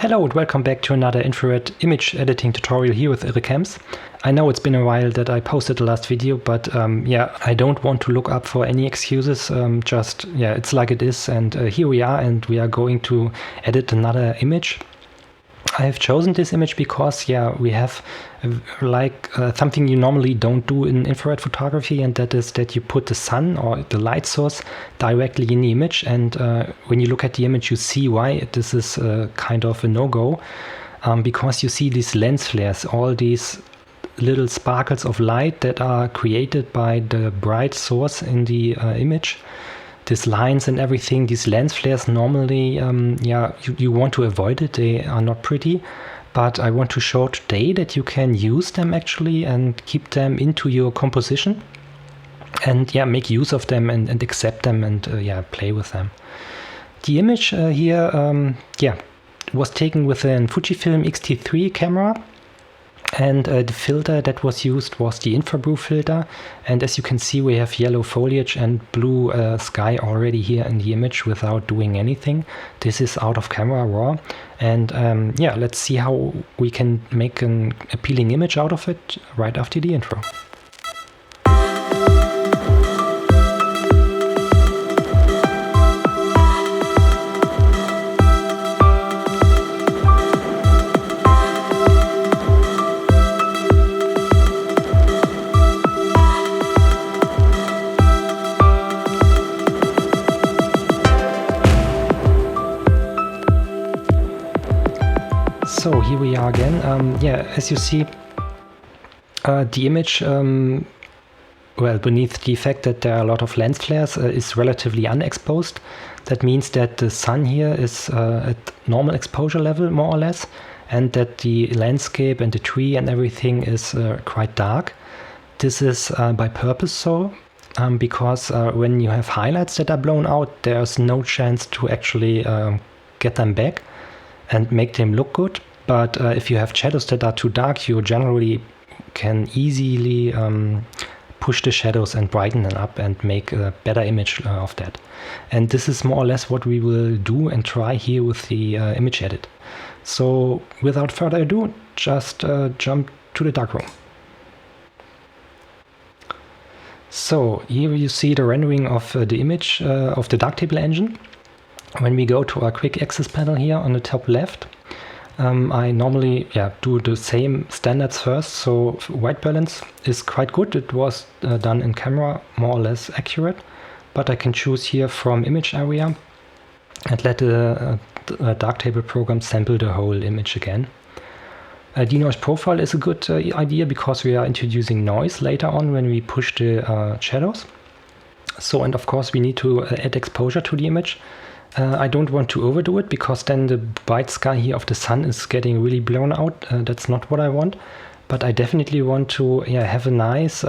Hello and welcome back to another infrared image editing tutorial here with IRreCams. I know it's been a while that I posted the last video, but I don't want to look up for any excuses. It's like it is, and here we are, and we are going to edit another image. I have chosen this image because we have something you normally don't do in infrared photography, and that is that you put the sun or the light source directly in the image, and when you look at the image you see why this is kind of a no-go, because you see these lens flares, all these little sparkles of light that are created by the bright source in the image. These lines and everything, these lens flares, normally, you want to avoid it. They are not pretty, but I want to show today that you can use them actually and keep them into your composition and make use of them and accept them and play with them. The image here was taken with a Fujifilm X-T3 camera. And the filter that was used was the InfraBlue filter, and as you can see we have yellow foliage and blue sky already here in the image without doing anything. This is out of camera raw, and let's see how we can make an appealing image out of it right after the intro. So here we are again. As you see, the image, beneath the fact that there are a lot of lens flares, is relatively unexposed. That means that the sun here is at normal exposure level, more or less, and that the landscape and the tree and everything is quite dark. This is by purpose so, because when you have highlights that are blown out, there's no chance to actually get them back and make them look good. But if you have shadows that are too dark, you generally can easily push the shadows and brighten them up and make a better image of that. And this is more or less what we will do and try here with the image edit. So without further ado, just jump to the darkroom. So here you see the rendering of the image of the Darktable engine. When we go to our quick access panel here on the top left, I normally do the same standards first. So white balance is quite good. It was done in camera, more or less accurate, but I can choose here from image area and let the Darktable program sample the whole image again. Denoise profile is a good idea because we are introducing noise later on when we push the shadows. So, and of course we need to add exposure to the image. I don't want to overdo it because then the bright sky here of the sun is getting really blown out. That's not what I want, but I definitely want to have a nice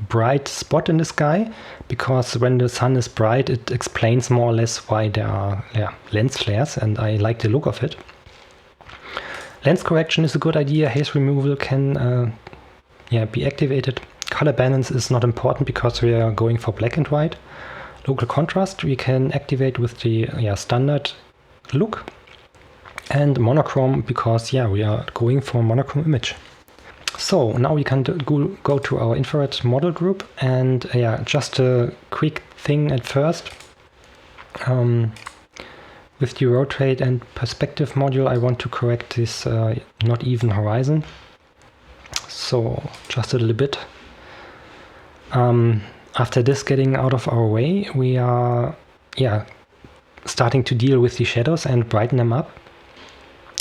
bright spot in the sky, because when the sun is bright it explains more or less why there are lens flares, and I like the look of it. Lens correction is a good idea. Haze removal can be activated. Color balance is not important because we are going for black and white. Local contrast we can activate with the standard look, and monochrome because we are going for a monochrome image. So now we can go to our infrared model group, and just a quick thing at first. With the rotate and perspective module I want to correct this not even horizon, so just a little bit. After this getting out of our way, we are starting to deal with the shadows and brighten them up.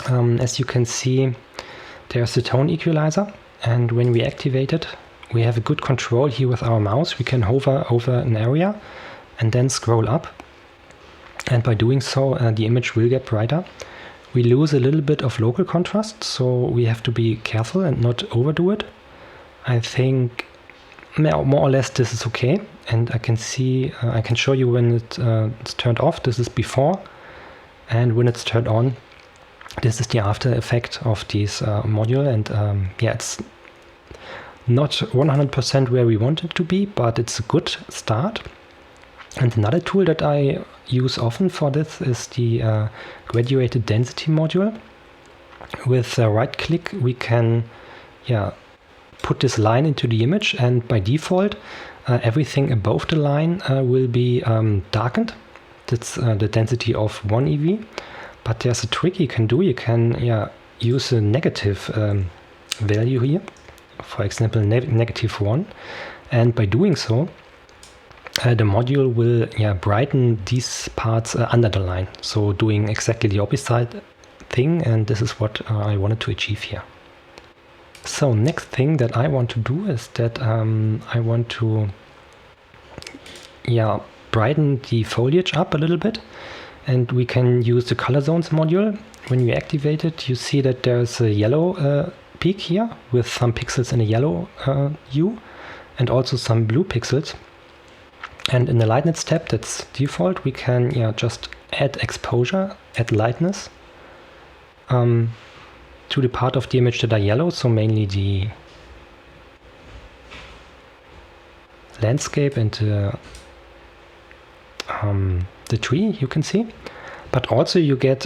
As you can see, there's the tone equalizer, and when we activate it, we have a good control here with our mouse. We can hover over an area and then scroll up, and by doing so the image will get brighter. We lose a little bit of local contrast, so we have to be careful and not overdo it. I think more or less this is okay, and I can see I can show you when it's turned off. This is before, and when it's turned on, this is the after effect of this module. And it's not 100% where we want it to be, but it's a good start. And another tool that I use often for this is the graduated density module. With a right click we can put this line into the image, and by default everything above the line will be darkened. That's the density of 1 EV. But there's a trick you can do. You can use a negative value here, for example -1, and by doing so the module will brighten these parts under the line, so doing exactly the opposite thing, and this is what I wanted to achieve here. So next thing that I want to do is that I want to brighten the foliage up a little bit, and we can use the color zones module. When you activate it, you see that there's a yellow peak here with some pixels in a yellow hue and also some blue pixels. And in the lightness tab, that's default, we can just add exposure, add lightness to the part of the image that are yellow, so mainly the landscape and the tree you can see. But also you get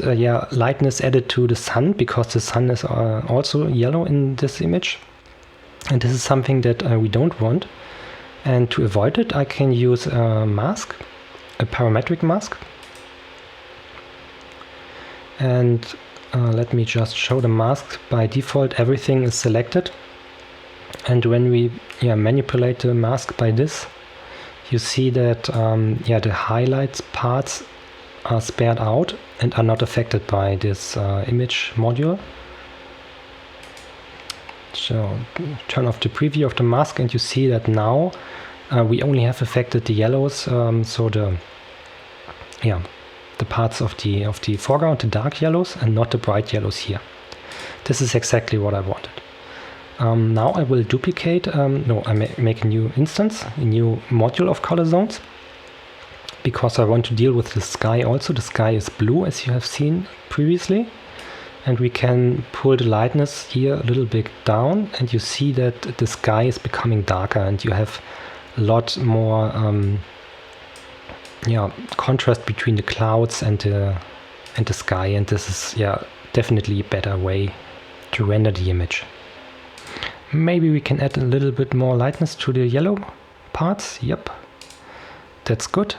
lightness added to the sun, because the sun is also yellow in this image, and this is something that we don't want. And to avoid it, I can use a mask, a parametric mask. And let me just show the mask. By default, everything is selected. And when we manipulate the mask by this, you see that the highlights parts are spared out and are not affected by this image module. So turn off the preview of the mask, and you see that now we only have affected the yellows, so the parts of the foreground, the dark yellows, and not the bright yellows here. This is exactly what I wanted. Now I will duplicate, I make a new instance, a new module of color zones, because I want to deal with the sky also. The sky is blue, as you have seen previously. And we can pull the lightness here a little bit down, and you see that the sky is becoming darker, and you have a lot more contrast between the clouds and the sky, and this is definitely a better way to render the image. Maybe we can add a little bit more lightness to the yellow parts. Yep, that's good.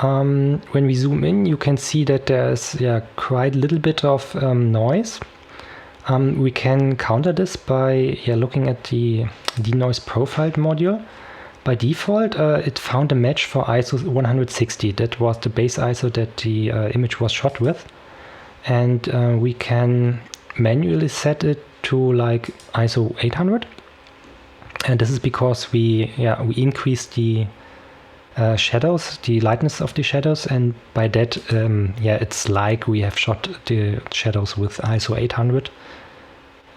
When we zoom in, you can see that there's quite a little bit of noise. We can counter this by looking at the denoise profiled module. By default, it found a match for ISO 160. That was the base ISO that the image was shot with. And we can manually set it to like ISO 800. And this is because we increased the shadows, the lightness of the shadows, and by that it's like we have shot the shadows with ISO 800,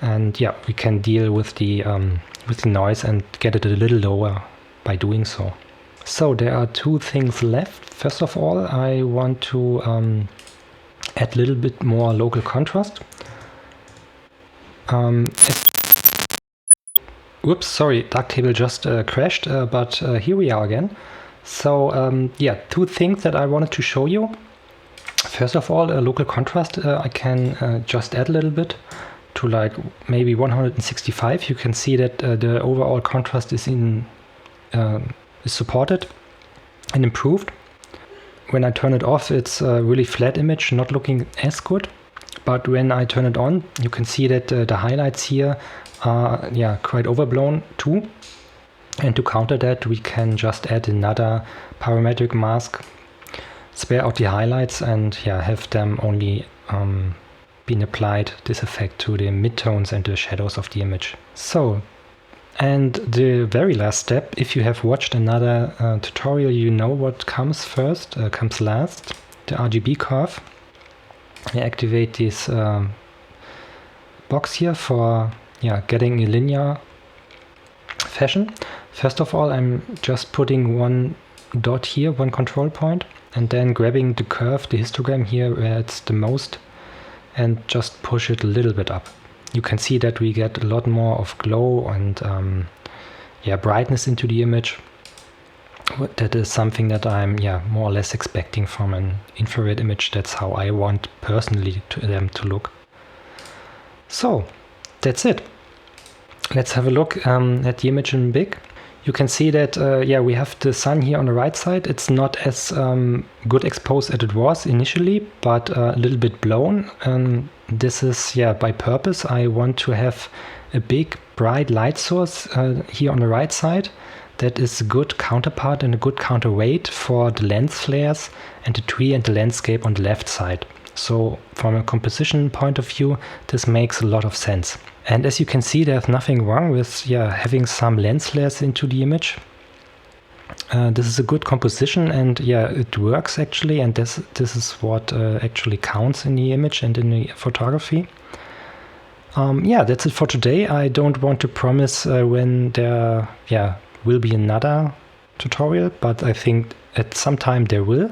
and we can deal with the noise and get it a little lower by doing so. So there are two things left. First of all, I want to add a little bit more local contrast. Whoops, sorry, Darktable just crashed, but here we are again. So two things that I wanted to show you. First of all, a local contrast, I can just add a little bit to like maybe 165. You can see that the overall contrast is supported and improved. When I turn it off, it's a really flat image, not looking as good. But when I turn it on, you can see that the highlights here are quite overblown too. And to counter that, we can just add another parametric mask, spare out the highlights, and have them only been applied, this effect, to the midtones and the shadows of the image. So, and the very last step, if you have watched another tutorial, you know what comes first, comes last, the RGB curve. I activate this box here for getting a linear fashion. First of all, I'm just putting one dot here, one control point, and then grabbing the curve, the histogram here where it's the most, and just push it a little bit up. You can see that we get a lot more of glow and brightness into the image. that is something that I'm more or less expecting from an infrared image. That's how I want personally them to look. So that's it. Let's have a look at the image in big. You can see that we have the sun here on the right side. It's not as good exposed as it was initially, but a little bit blown. This is by purpose. I want to have a big bright light source here on the right side. That is a good counterpart and a good counterweight for the lens flares and the tree and the landscape on the left side. So from a composition point of view, this makes a lot of sense. And as you can see, there's nothing wrong with having some lens flares into the image. This is a good composition, and it works actually, and this is what actually counts in the image and in the photography. That's it for today. I don't want to promise when there will be another tutorial, but I think at some time there will.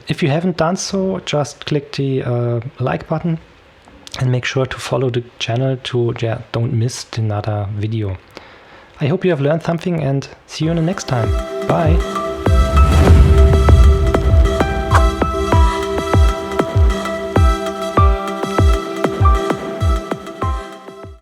If you haven't done so, just click the like button and make sure to follow the channel to don't miss another video. I hope you have learned something, and see you in the next time. Bye!